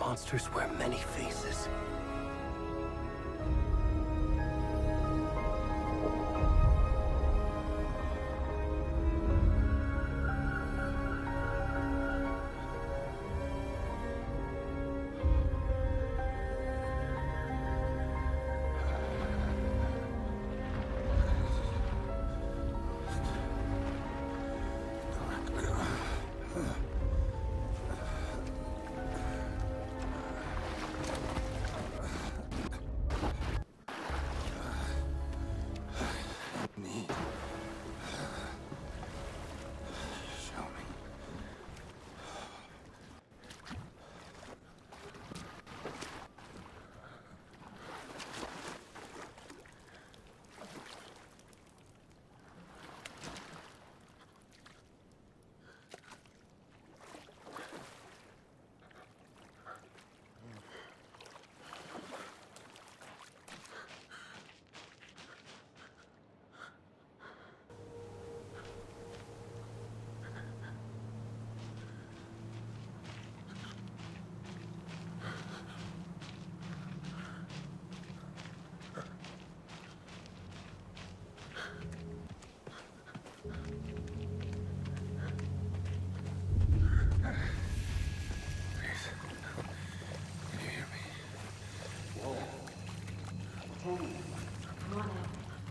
monsters wear many faces.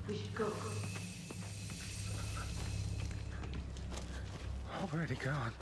We should go. Already gone.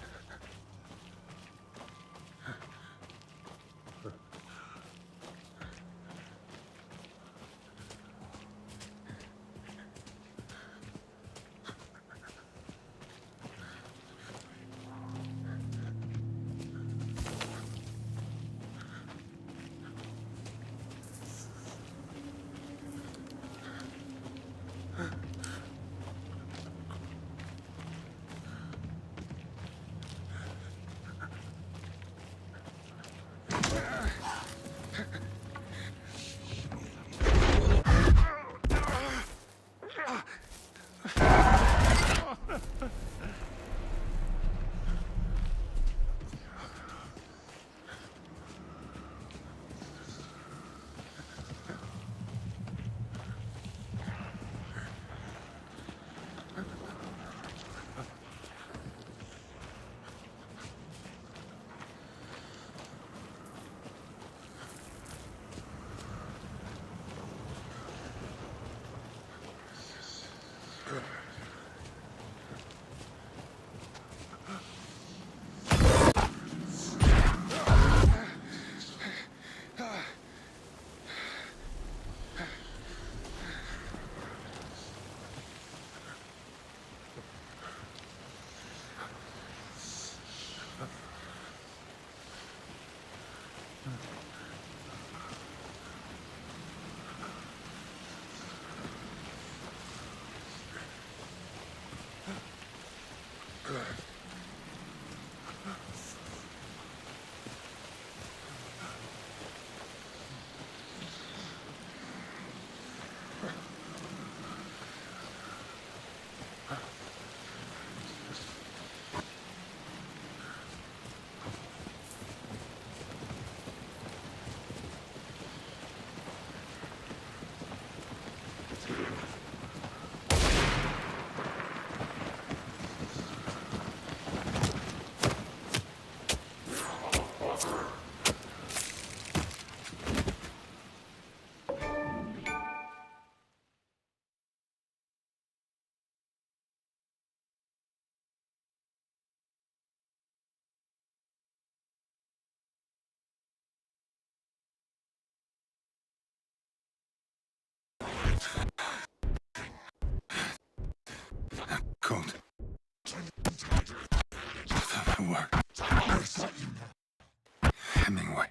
Cold. Work. Hemingway.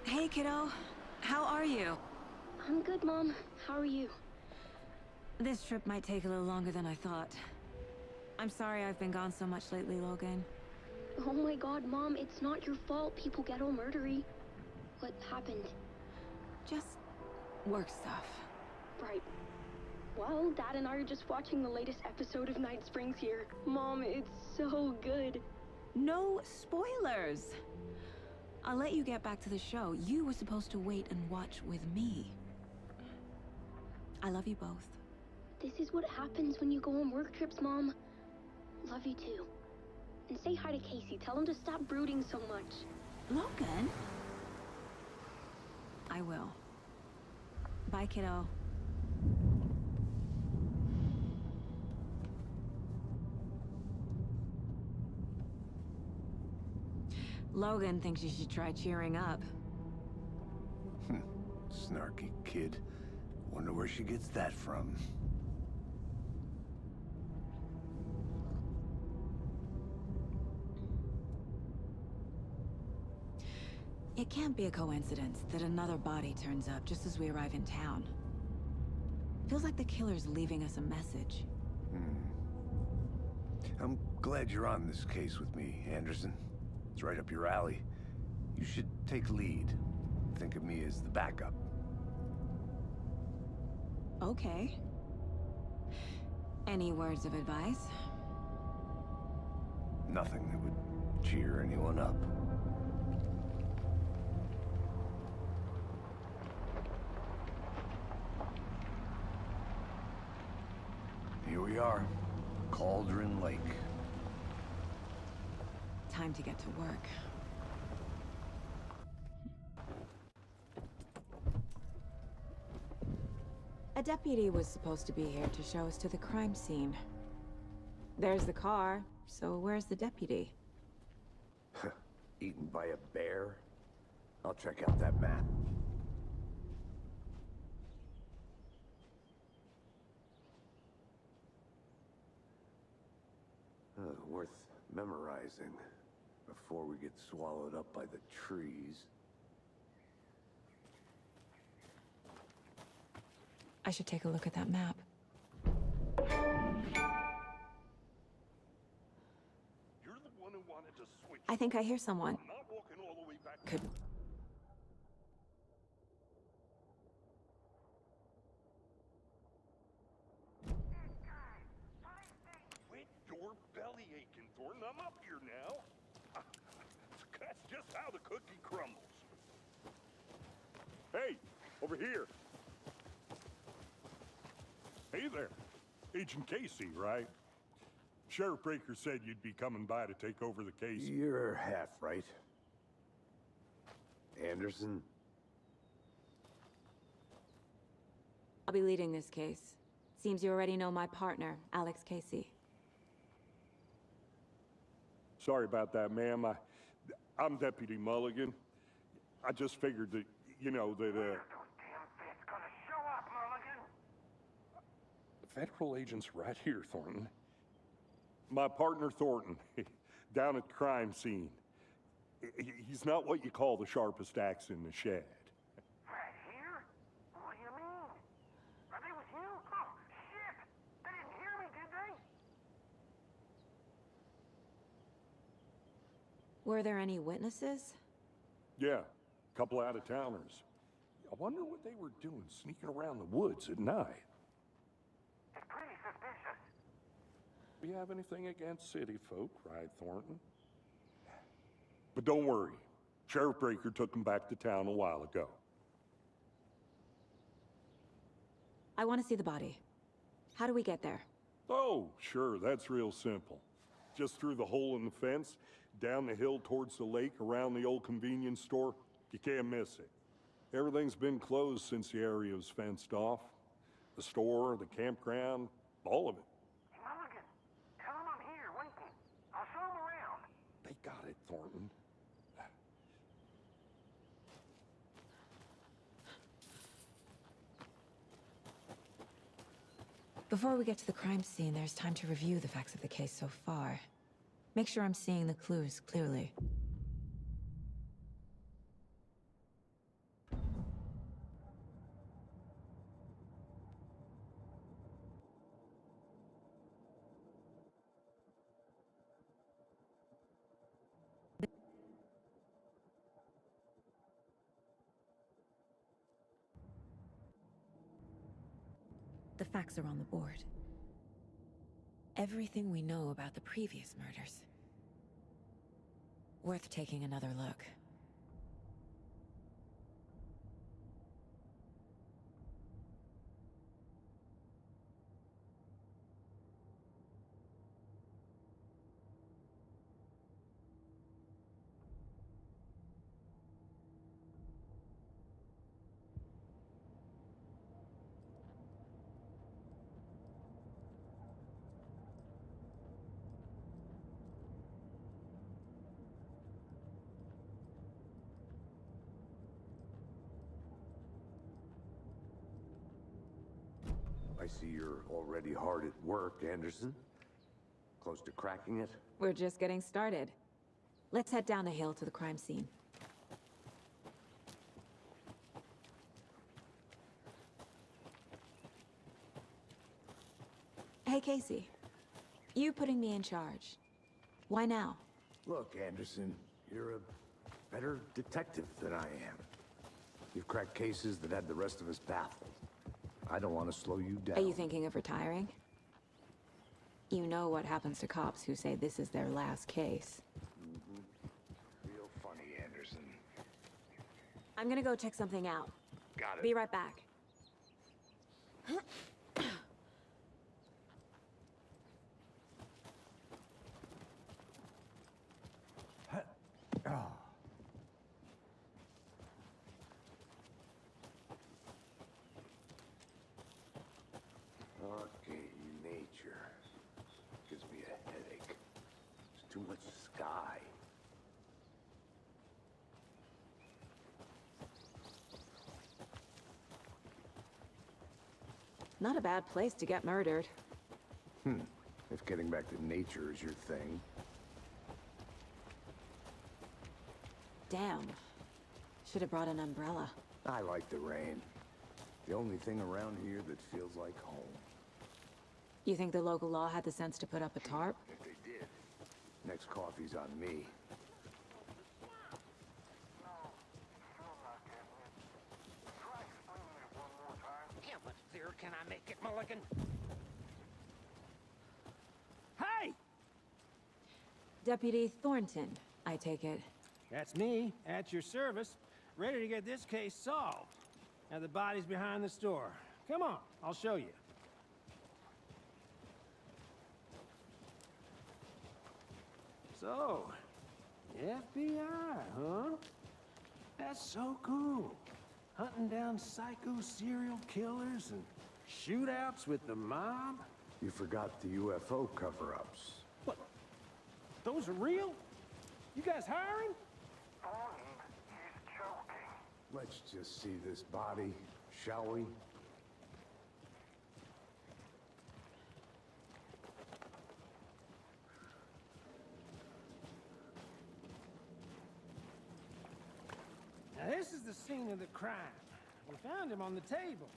Hey, kiddo. How are you? I'm good, Mom. How are you? This trip might take a little longer than I thought. I'm sorry I've been gone so much lately, Logan. Oh my god, Mom, it's not your fault people get all murdery. What happened? Just work stuff. Right. Well, Dad and I are just watching the latest episode of Night Springs here. Mom, it's so good. No spoilers! I'll let you get back to the show. You were supposed to wait and watch with me. I love you both. This is what happens when you go on work trips, Mom. Love you too. And say hi to Casey. Tell him to stop brooding so much. Logan? I will. Bye, kiddo. Logan thinks you should try cheering up. Snarky kid. Wonder where she gets that from. It can't be a coincidence that another body turns up just as we arrive in town. Feels like the killer's leaving us a message. I'm glad you're on this case with me, Anderson. It's right up your alley. You should take lead. Think of me as the backup. Okay. Any words of advice? Nothing that would cheer anyone up. Here we are, Cauldron Lake. Time to get to work. A deputy was supposed to be here to show us to the crime scene. There's the car, so where's the deputy? Eaten by a bear? I'll check out that map. Worth memorizing before we get swallowed up by the trees. I should take a look at that map. You're the one who wanted to switch. I think I hear someone. I'm not walking all the way back. Could... Quit your belly aching, Thornton. I'm up here now. That's just how the cookie crumbles. Hey, over here. Hey there. Agent Casey, right? Sheriff Breaker said you'd be coming by to take over the case. You're half right. Anderson? I'll be leading this case. Seems you already know my partner, Alex Casey. Sorry about that, ma'am. I'm Deputy Mulligan. I just figured that, you know, that, Federal agent's right here, Thornton. My partner, Thornton, down at the crime scene. He's not what you call the sharpest axe in the shed. Right here? What do you mean? Are they with you? Oh, shit! They didn't hear me, did they? Were there any witnesses? Yeah, a couple out-of-towners. I wonder what they were doing sneaking around the woods at night. It's pretty suspicious. We have anything against city folk, right, Thornton? But don't worry. Sheriff Breaker took them back to town a while ago. I want to see the body. How do we get there? Oh, sure, that's real simple. Just through the hole in the fence, down the hill towards the lake, around the old convenience store. You can't miss it. Everything's been closed since the area was fenced off. The store, the campground, all of it. Hey, Mulligan, tell him I'm here, waiting. I'll show him around. They got it, Thornton. Before we get to the crime scene, there's time to review the facts of the case so far. Make sure I'm seeing the clues clearly. The facts are on the board. Everything we know about the previous murders. Worth taking another look. I see you're already hard at work, Anderson. Close to cracking it? We're just getting started. Let's head down the hill to the crime scene. Hey, Casey. You putting me in charge. Why now? Look, Anderson, you're a better detective than I am. You've cracked cases that had the rest of us baffled. I don't want to slow you down. Are you thinking of retiring? You know what happens to cops who say this is their last case. Real funny, Anderson. I'm gonna go check something out. Got it. Be right back. Okay, nature. Gives me a headache. There's too much sky. Not a bad place to get murdered. If getting back to nature is your thing. Damn. Should have brought an umbrella. I like the rain. The only thing around here that feels like home. You think the local law had the sense to put up a tarp? If they did, next coffee's on me. No, still not getting it. Try explaining it one more time. Yeah, what clearer can I make it, Mulligan? Hey! Deputy Thornton, I take it. That's me, at your service, ready to get this case solved. Now the body's behind the store. Come on, I'll show you. So, FBI, huh? That's so cool. Hunting down psycho serial killers and shootouts with the mob. You forgot the UFO cover-ups. What? Those are real? You guys hiring? Thornton, he's choking. Let's just see this body, shall we? Now this is the scene of the crime. We found him on the table.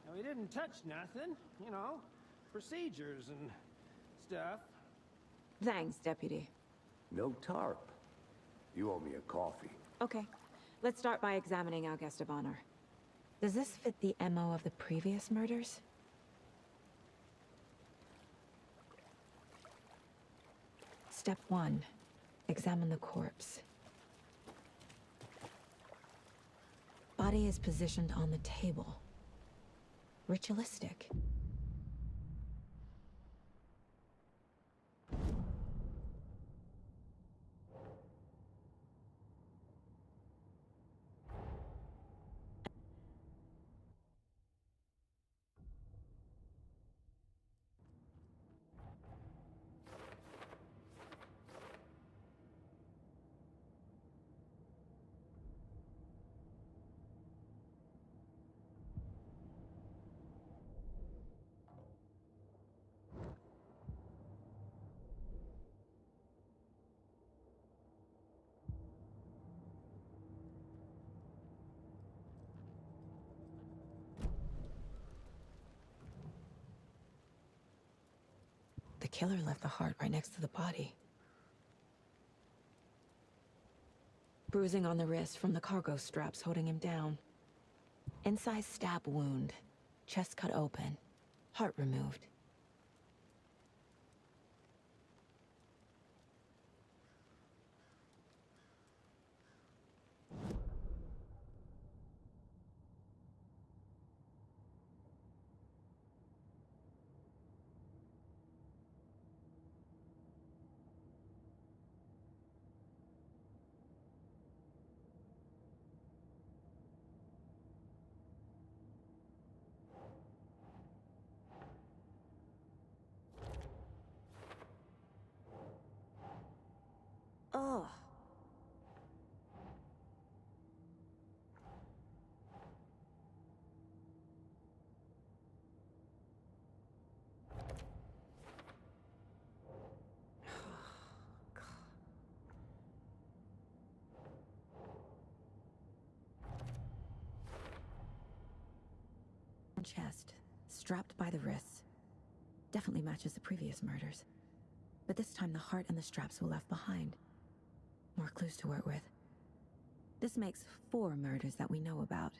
Now he didn't touch nothing, you know, procedures and stuff. Thanks, Deputy. No tarp. You owe me a coffee. Okay. Let's start by examining our guest of honor. Does this fit the MO of the previous murders? Step 1. Examine the corpse. Body is positioned on the table. Ritualistic. killer left the heart right next to the body. Bruising on the wrist from the cargo straps holding him down. Inside stab wound. Chest cut open. Heart removed. Ugh. Chest, strapped by the wrists. Definitely matches the previous murders. But this time the heart and the straps were left behind. More clues to work with. This makes 4 murders that we know about.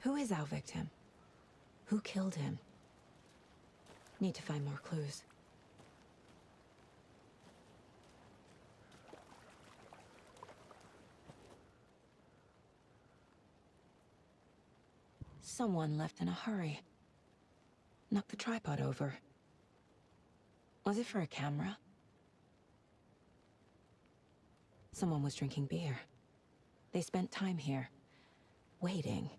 Who is our victim? Who killed him? Need to find more clues. Someone left in a hurry. Knocked the tripod over. Was it for a camera? Someone was drinking beer. They spent time here, waiting.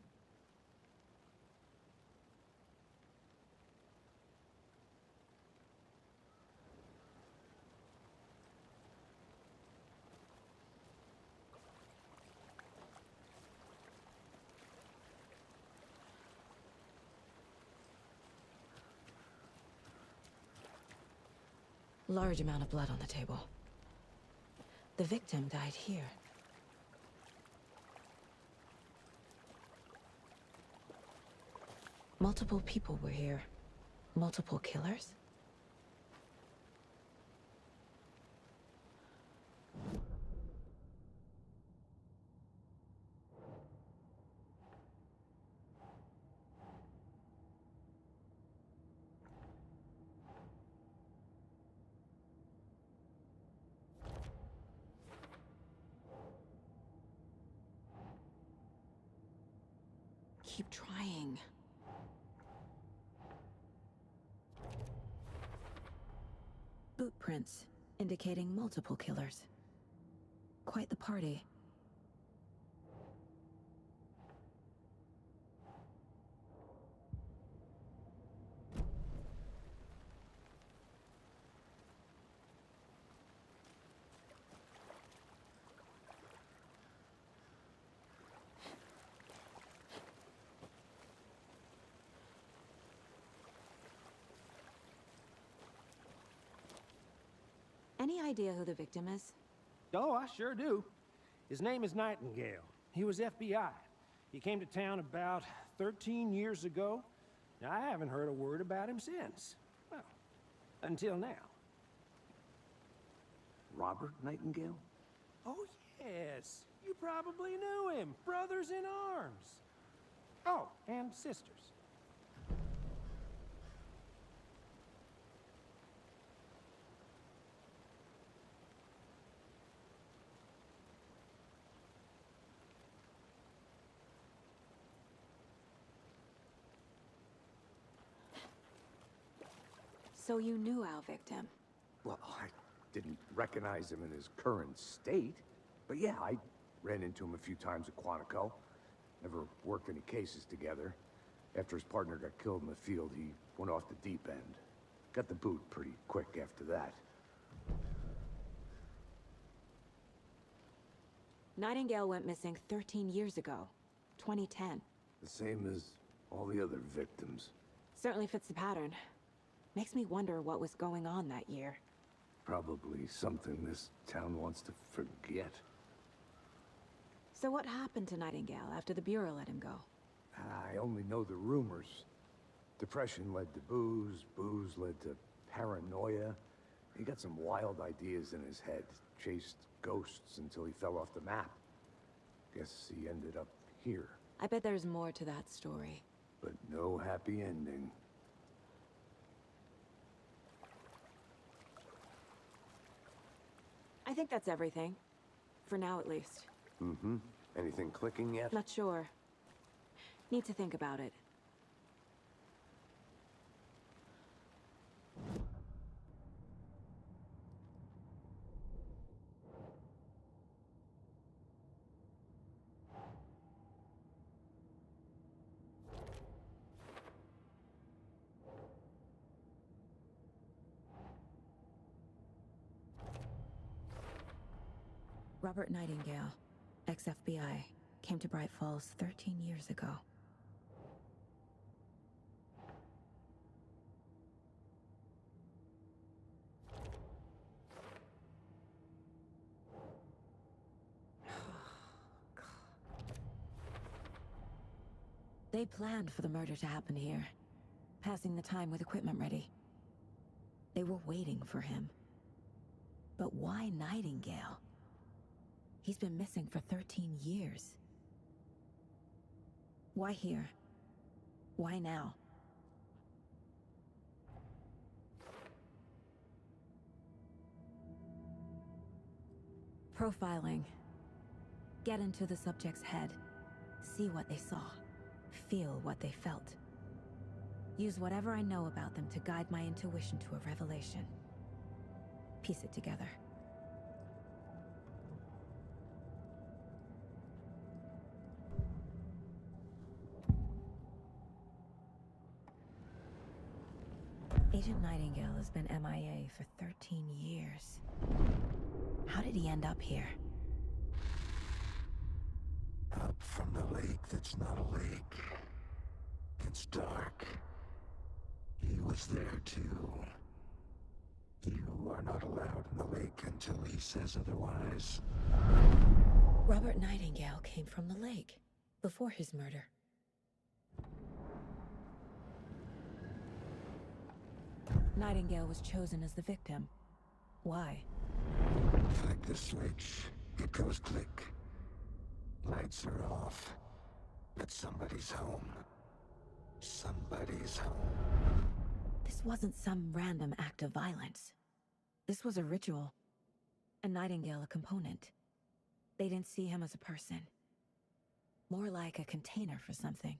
Large amount of blood on the table. The victim died here. Multiple people were here. Multiple killers? Keep trying. Boot prints, indicating multiple killers. Quite the party. Any idea who the victim is? Oh, I sure do. His name is Nightingale. He was FBI. He came to town about 13 years ago. Now, I haven't heard a word about him since. Well, until now. Robert Nightingale? Oh, yes. You probably knew him. Brothers in arms. Oh, and sisters. So you knew our victim? Well, I didn't recognize him in his current state. But yeah, I ran into him a few times at Quantico. Never worked any cases together. After his partner got killed in the field, he went off the deep end. Got the boot pretty quick after that. Nightingale went missing 13 years ago. 2010. The same as all the other victims. Certainly fits the pattern. Makes me wonder what was going on that year. Probably something this town wants to forget. So what happened to Nightingale after the Bureau let him go? I only know the rumors. Depression led to booze, booze led to paranoia. He got some wild ideas in his head, chased ghosts until he fell off the map. Guess he ended up here, I bet there's more to that story. but no happy ending. I think that's everything. For now, at least. Mm-hmm. Anything clicking yet? Not sure. Need to think about it. Robert Nightingale, ex-FBI, came to Bright Falls 13 years ago. They planned for the murder to happen here, passing the time with equipment ready. They were waiting for him. But why Nightingale? He's been missing for 13 years. Why here? Why now? Profiling. Get into the subject's head. See what they saw. Feel what they felt. Use whatever I know about them to guide my intuition to a revelation. Piece it together. Agent Nightingale has been MIA for 13 years. How did he end up here? Up from the lake that's not a lake. It's dark. He was there too. You are not allowed in the lake until he says otherwise. Robert Nightingale came from the lake, before his murder. Nightingale was chosen as the victim. Why? Flick the switch, it goes click. Lights are off, but somebody's home. Somebody's home. This wasn't some random act of violence. This was a ritual. And Nightingale a component. They didn't see him as a person. More like a container for something.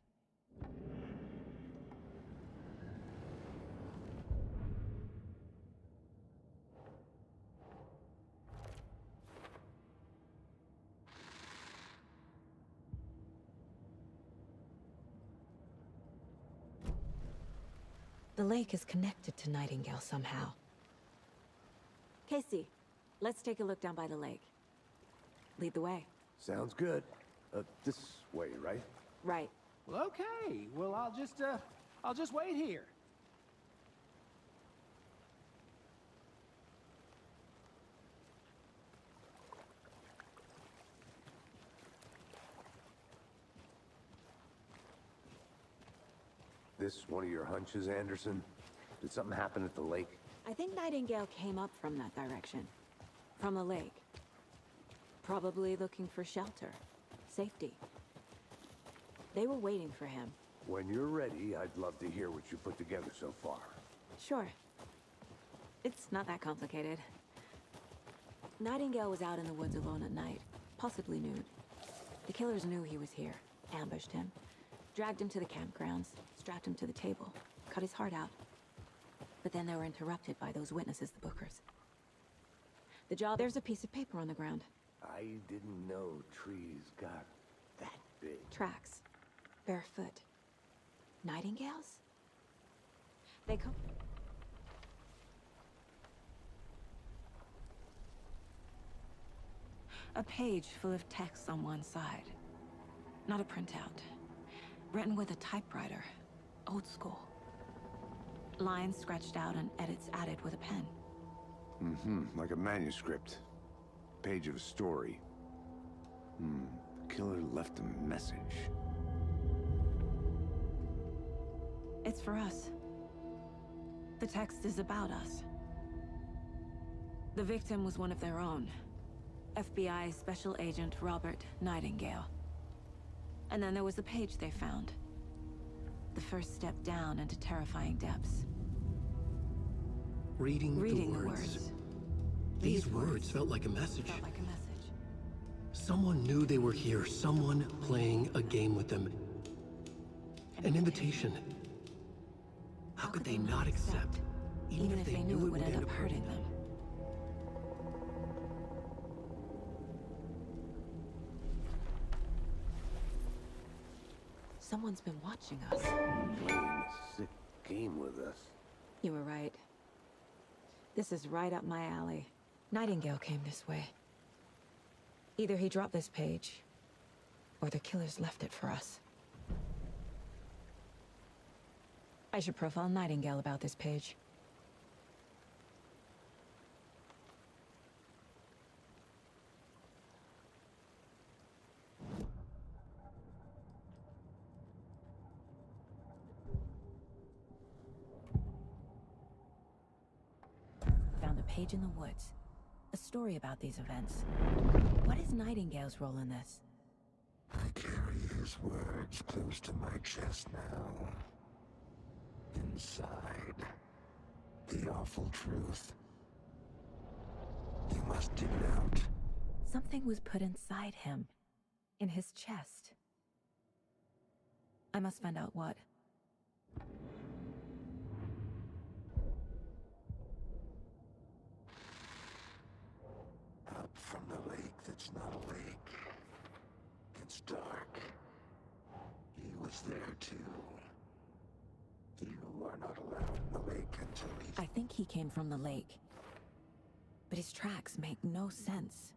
The lake is connected to Nightingale somehow. Casey, let's take a look down by the lake. Lead the way. Sounds good. This way, right? Right. Well, okay. Well, I'll just wait here. This one of your hunches, Anderson? Did something happen at the lake? I think Nightingale came up from that direction. From the lake. Probably looking for shelter. Safety. They were waiting for him. When you're ready, I'd love to hear what you put together so far. Sure. It's not that complicated. Nightingale was out in the woods alone at night, possibly nude. The killers knew he was here, ambushed him, dragged him to the campgrounds, strapped him to the table, cut his heart out. But then they were interrupted by those witnesses, the Bookers. There's a piece of paper on the ground. I didn't know trees got that big. Tracks. Barefoot. Nightingales? They come... A page full of text on one side. Not a printout. Written with a typewriter. Old school. Lines scratched out and edits added with a pen. Like a manuscript. Page of a story. The killer left a message. It's for us. The text is about us. The victim was one of their own. FBI Special Agent Robert Nightingale. And then there was the page they found. The first step down into terrifying depths. Reading the words. words. These words felt like a message. Felt like a message. Someone knew they were here. Someone playing a game with them. An invitation. How could they not accept? Even if they knew it would end up hurting them. Someone's been watching us. Playing a sick game with us. You were right. This is right up my alley. Nightingale came this way. Either he dropped this page, or the killers left it for us. I should profile Nightingale about this page. Found a page in the woods. A story about these events. What is Nightingale's role in this? I carry his words close to my chest now. Inside, the awful truth. You must dig it out. Something was put inside him. In his chest. I must find out what. Up from the lake that's not a lake. It's dark. He was there too. You are not allowed in the lake until he's... I think he came from the lake. But his tracks make no sense.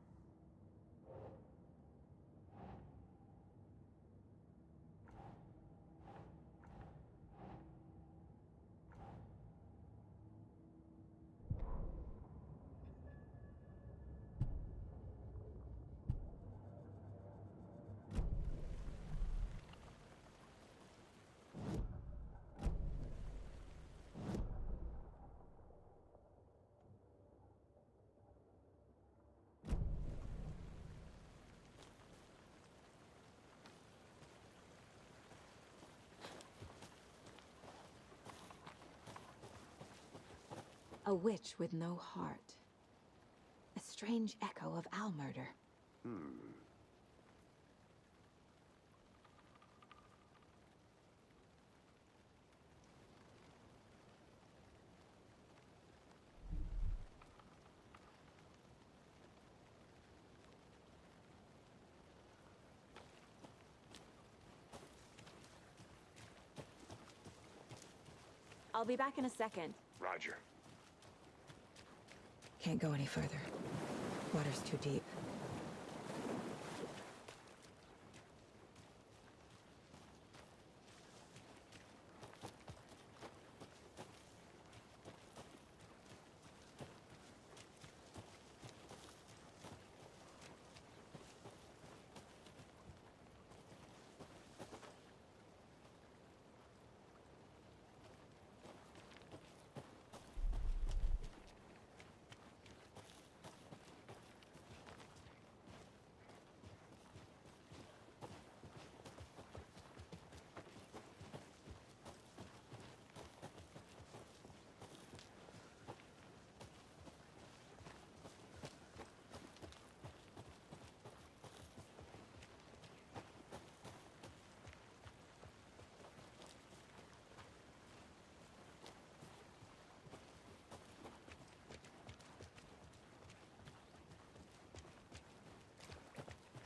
A witch with no heart. A strange echo of owl murder. I'll be back in a second. Roger. Can't go any further. Water's too deep.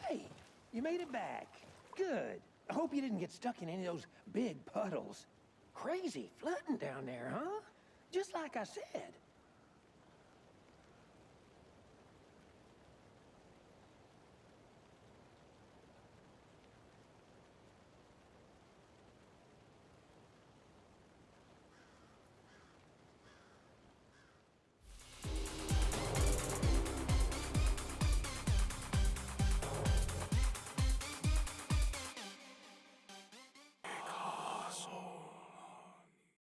Hey, you made it back. Good. I hope you didn't get stuck in any of those big puddles. Crazy flooding down there, huh? Just like I said.